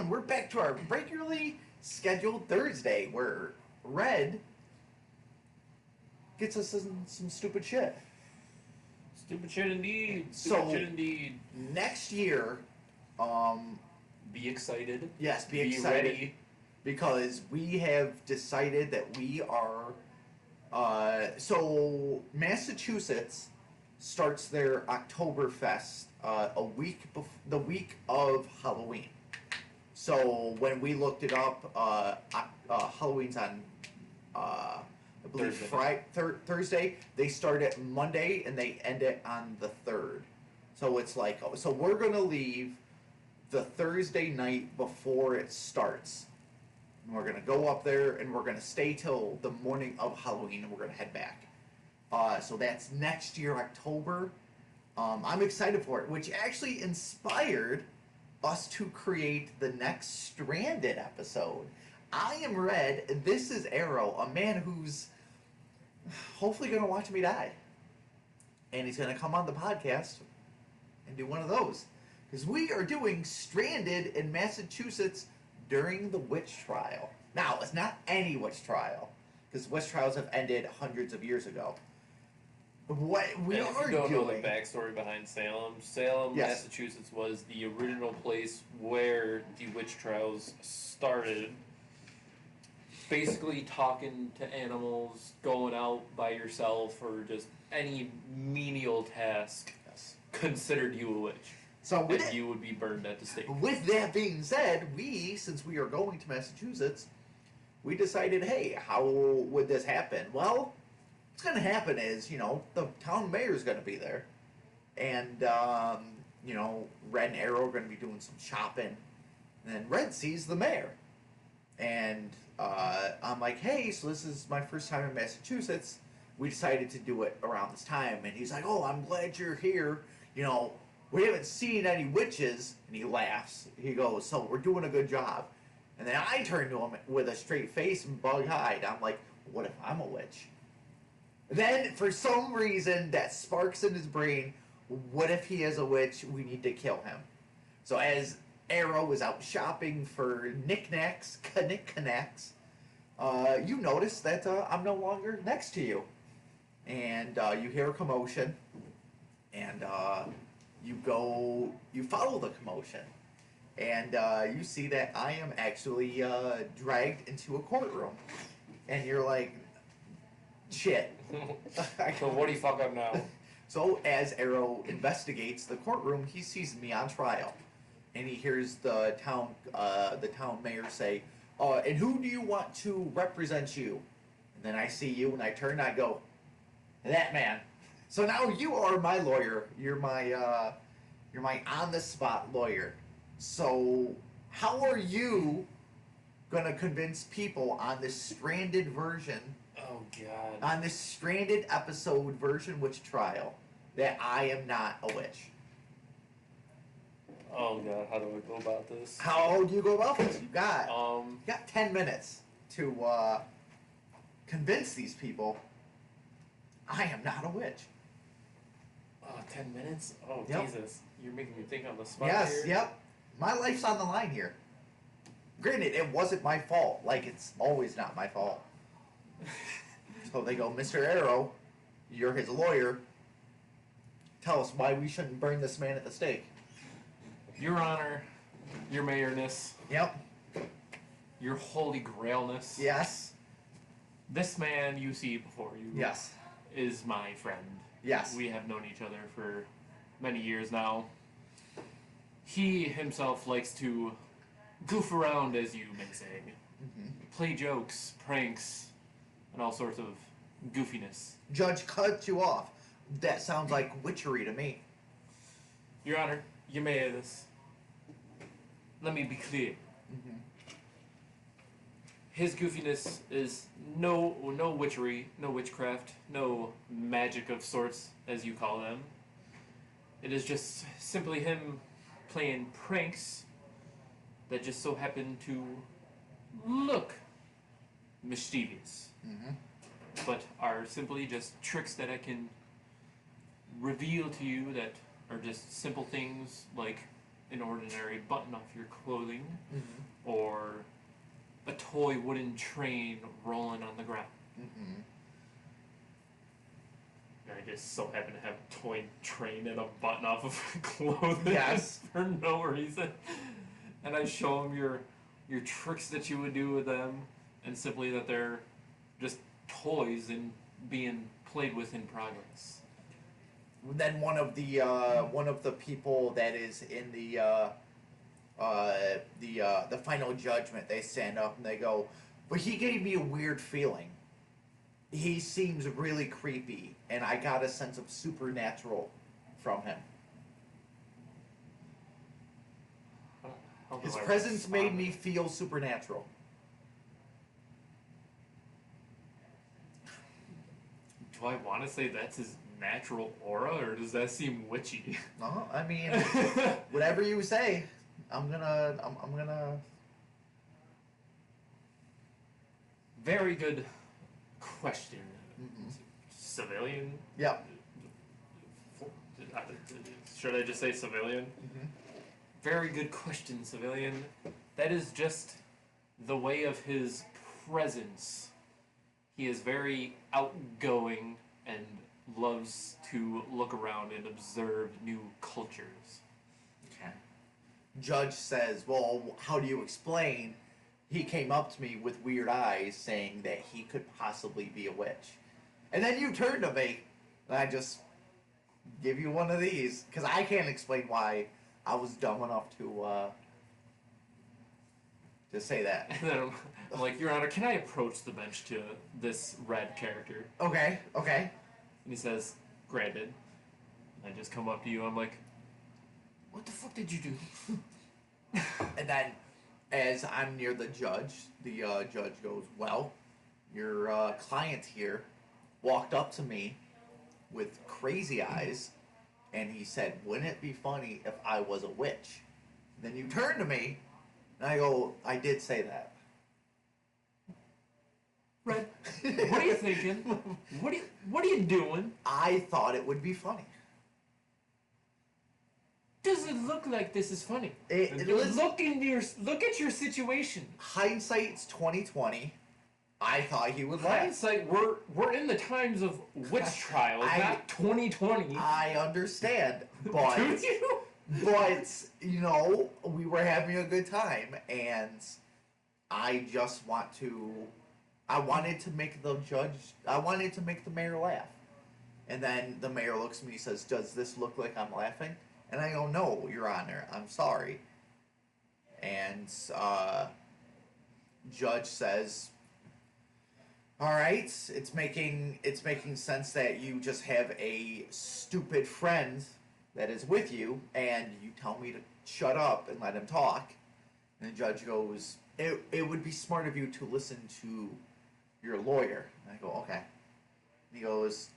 gentlemen, we're back to our regularly scheduled Thursday where Red gets us in some stupid shit. Stupid shit indeed. So- Stupid shit indeed. Next year, Be excited. yes, be Be excited ready. because we have decided that we are. So Massachusetts starts their Oktoberfest the week of Halloween. So when we looked it up, Halloween's on I believe Thursday. Thursday. They start it Monday and they end it on the 3rd. So it's like, so we're gonna leave the Thursday night before it starts. And we're gonna go up there and we're gonna stay till the morning of Halloween and we're gonna head back. So that's next year, October. I'm excited for it, which actually inspired us to create the next Stranded episode. I am Red, and this is Arrow, a man who's hopefully going to watch me die. And he's going to come on the podcast and do one of those. Because we are doing Stranded in Massachusetts during the witch trial. Now, it's not any witch trial, because witch trials have ended hundreds of years ago. What we And if are you don't know the doing... backstory behind Salem, Yes. Massachusetts was the original place where the witch trials started. Basically talking to animals, going out by yourself, or just any menial task Yes. considered you a witch. So with And you would be burned at the stake. With that being said, since we are going to Massachusetts, we decided, hey, how would this happen? Well, what's going to happen is, the town mayor is going to be there. And, Red and Arrow are going to be doing some shopping. And then Red sees the mayor. And I'm like, hey, so this is my first time in Massachusetts. We decided to do it around this time. And he's like, oh, I'm glad you're here. We haven't seen any witches. And he laughs. He goes, so we're doing a good job. And then I turn to him with a straight face and bug-eyed. I'm like, what if I'm a witch? Then, for some reason, that sparks in his brain, what if he is a witch? We need to kill him. So as Arrow is out shopping for knickknacks, you notice that I'm no longer next to you. And you hear a commotion, and you follow the commotion. And you see that I am actually dragged into a courtroom. And you're like, shit. So what do you fuck up now? So as Arrow investigates the courtroom, he sees me on trial. And he hears the town mayor say, and who do you want to represent you? And then I see you and I turn and I go, that man. So now you are my lawyer. You're my on-the-spot lawyer. So how are you going to convince people on this Stranded version, Oh, God. on this Stranded episode version witch trial, that I am not a witch? Oh, God, how do I go about this? How do you go about this? You got 10 minutes to convince these people I am not a witch. 10 minutes? Oh, Yep. Jesus. You're making me think on the spot Yes, here. yep. My life's on the line here. Granted, it wasn't my fault. Like, it's always not my fault. So they go, Mr. Arrow, you're his lawyer. Tell us why we shouldn't burn this man at the stake. Your Honor, your mayorness, Yep. your holy grailness. Yes. This man you see before you Yes. is my friend. Yes. We have known each other for many years now. He himself likes to goof around, as you may say. Play jokes, pranks, and all sorts of goofiness. Judge cut you off. That sounds like witchery to me. Your Honor, your mayorness, let me be clear. His goofiness is no witchery, no witchcraft, no magic of sorts, as you call them. It is just simply him playing pranks that just so happen to look mischievous, but are simply just tricks that I can reveal to you that are just simple things like an ordinary button off your clothing, Mm-hmm. or a toy wooden train rolling on the ground. Mm-hmm. I just so happen to have a toy train and a button off of clothing Yes. for no reason. And I show them your tricks that you would do with them, and simply that they're just toys and being played with in progress. Then one of the people that is in the final judgment, they stand up and they go, but he gave me a weird feeling. He seems really creepy, and I got a sense of supernatural from him. How do His I presence made respond? me feel supernatural. Do I want to say that's his natural aura, or does that seem witchy? No, I mean, whatever you say, I'm gonna. Very good question. Mhm. Civilian? Yep. Should I just say civilian? Mhm. Very good question, civilian. That is just the way of his presence. He is very outgoing and loves to look around and observe new cultures. Okay. Judge says, "Well, how do you explain?" He came up to me with weird eyes, saying that he could possibly be a witch, and then you turned to me, and I just give you one of these because I can't explain why I was dumb enough to say that. And then I'm like, Your Honor, can I approach the bench to this red character? Okay. And he says, granted. And I just come up to you, I'm like, what the fuck did you do? And then, as I'm near the judge goes, "Well, your client here walked up to me with crazy eyes, and he said, 'Wouldn't it be funny if I was a witch?'" Then you turn to me, and I go, "I did say that." Red, what are you thinking? What are you doing? I thought it would be funny. Does it look like this is funny? It Look at your situation. Hindsight's 2020. I thought he would laugh. Hindsight, we're in the times of witch trials, not 2020. I understand, but Do you? but you know, we were having a good time, and I just I wanted to make the mayor laugh. And then the mayor looks at me and says, "Does this look like I'm laughing?" And I go, "No, Your Honor, I'm sorry." And judge says, "All right, it's making sense that you just have a stupid friend that is with you, and you tell me to shut up and let him talk." And the judge goes, it would be smart of you to listen to your lawyer." And I go, "Okay." And he goes,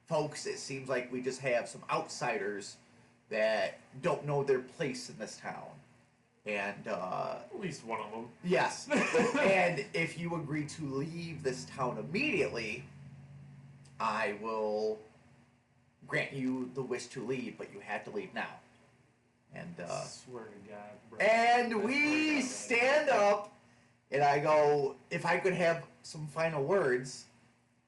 "Folks, it seems like we just have some outsiders that don't know their place in this town. And, At least one of them. yes. And if you agree to leave this town immediately, I will grant you the wish to leave, but you have to leave now." And, Swear to God, bro. and we stand up, and I go, "If I could have some final words,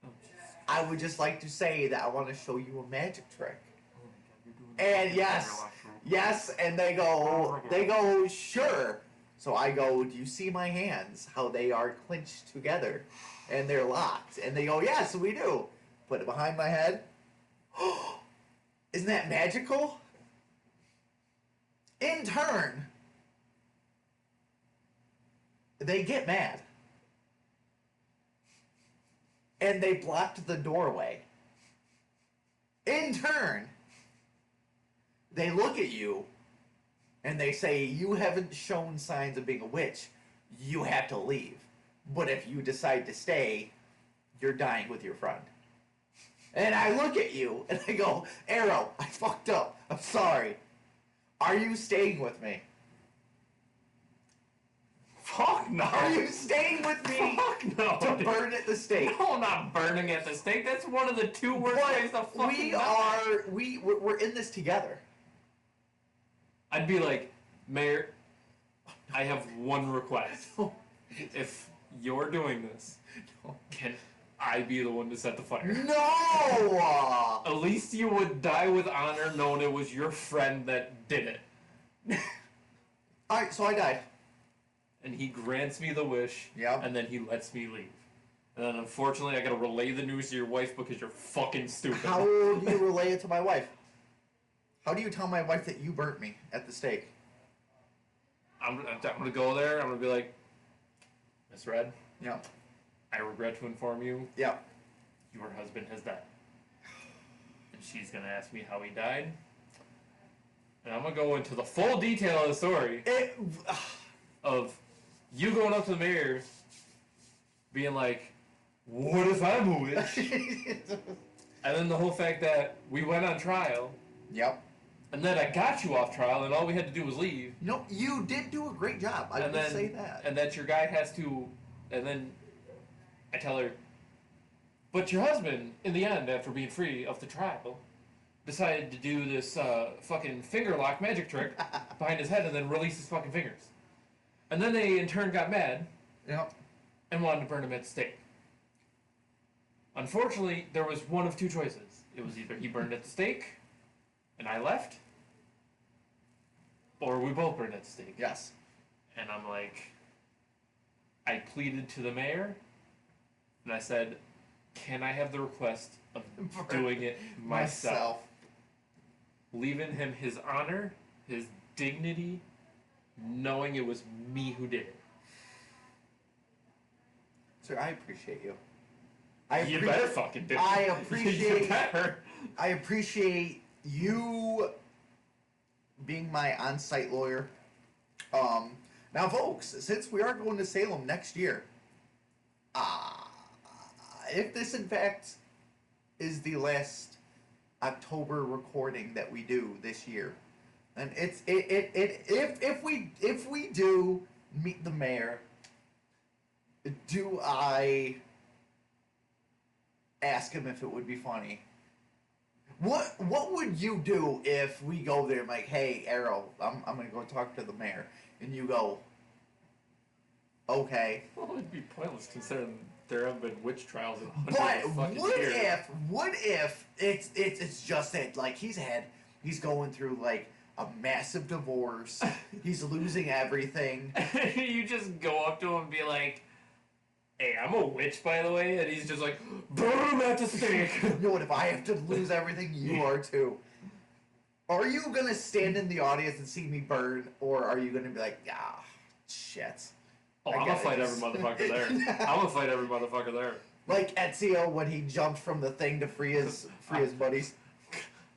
Oh, Jesus. I would just like to say that I want to show you a magic trick." Oh my God, you're doing And this. yes, and they go, "Sure." So I go, "Do you see my hands? How they are clenched together, and they're locked?" And they go, "Yes, we do." Put it behind my head. Isn't that magical? In turn, they get mad, and they blocked the doorway. In turn, they look at you and they say, "You haven't shown signs of being a witch. You have to leave. But if you decide to stay, you're dying with your friend." And I look at you and I go, "Arrow, I fucked up. I'm sorry. Are you staying with me? Fuck no. Are you staying with me Fuck no. to dude. burn at the stake?" No, I'm not burning at the stake. That's one of the two worst ways to fucking die. We're in this together. I'd be like, Mayor, I have one request. If you're doing this, can I be the one to set the fire? No! At least you would die with honor knowing it was your friend that did it. Alright, so I died. And he grants me the wish, Yep. and then he lets me leave. And then unfortunately I gotta relay the news to your wife because you're fucking stupid. How do you relay it to my wife? How do you tell my wife that you burnt me at the stake? I'm gonna go there, I'm gonna be like, Miss Red, Yeah. I regret to inform you, Yeah. your husband has died. And she's gonna ask me how he died. And I'm gonna go into the full detail of the story of you going up to the mayor, being like, what if I'm a witch? And then the whole fact that we went on trial, Yep. and then I got you off trial, and all we had to do was leave. No, you did do a great job. I And will then, say that. and that your guy has to, and then I tell her, but your husband, in the end, after being free of the trial, decided to do this fucking finger lock magic trick behind his head and then release his fucking fingers. And then they, in turn, got mad Yep. and wanted to burn him at the stake. Unfortunately, there was one of two choices. It was either he burned at the stake, and I left, or we both burned at the stake. Yes. And I'm like, I pleaded to the mayor, and I said, can I have the request of doing it myself? Leaving him his honor, his dignity, knowing it was me who did it. Sir, I appreciate you. You better fucking do it. I You appreciate better. I appreciate you being my on-site lawyer. Now, folks, since we are going to Salem next year, if this in fact is the last October recording that we do this year, and if we do meet the mayor, do I ask him if it would be funny? What would you do if we go there and like, hey, Arrow, I'm gonna go talk to the mayor, and you go, okay. Well, it'd be pointless considering there have been witch trials in But hundreds of fucking years. what if it's just that like he's going through like a massive divorce, he's losing everything. You just go up to him and be like, hey, I'm a witch, by the way, and he's just like, burn him at the stake. You know what? If I have to lose everything, you are too. Are you gonna stand in the audience and see me burn, or are you gonna be like, ah, shit? Oh, I I'm gonna get fight it. every motherfucker there. I'm gonna fight every motherfucker there. Like Ezio when he jumped from the thing to free his buddies.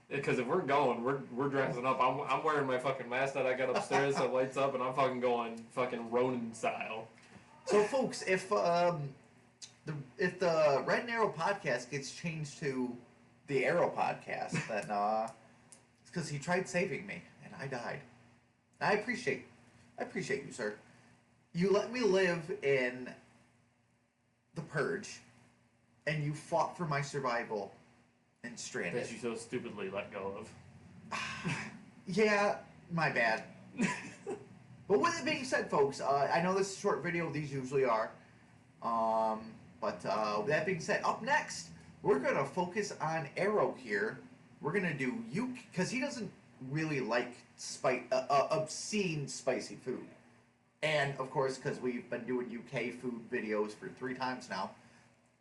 Because if we're going, we're dressing up. I'm wearing my fucking mask that I got upstairs that lights up, and I'm fucking going fucking Ronin style. So, folks, if the Red and Arrow podcast gets changed to the Arrow podcast, then it's because he tried saving me and I died. I appreciate you, sir. You let me live in the Purge, and you fought for my survival in Stranded. That you so stupidly let go of. Yeah, my bad. But with it being said, folks, I know this is a short video, these usually are. But with that being said, up next, we're going to focus on Arrow here. We're going to do because he doesn't really like obscene spicy food. And, of course, because we've been doing UK food videos for 3 times now,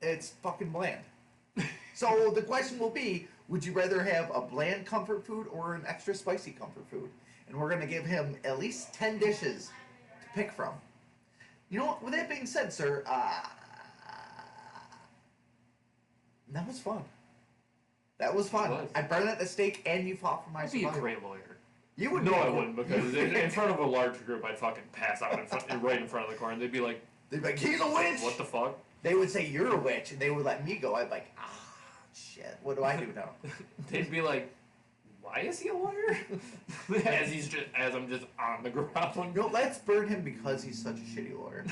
it's fucking bland. So the question will be, would you rather have a bland comfort food or an extra spicy comfort food? And we're going to give him at least 10 dishes to pick from. You know what? With that being said, sir, that was fun. That was fun. It was. I burned at the stake and you fought for my I'd be a survival. great lawyer. You would No, be I a- wouldn't, because in front of a large group, I'd fucking pass out right in front of the car, and they'd be like, They'd be like, he's a witch! what the fuck? They would say, you're a witch, and they would let me go. I'd be like, shit, what do I do now? They'd be like, why is he a lawyer? as I'm just on the ground. No, let's burn him because he's such a shitty lawyer.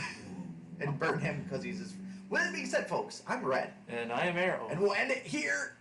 And burn him because he's just... With that being said, folks, I'm Red. And I am Arrow. And we'll end it here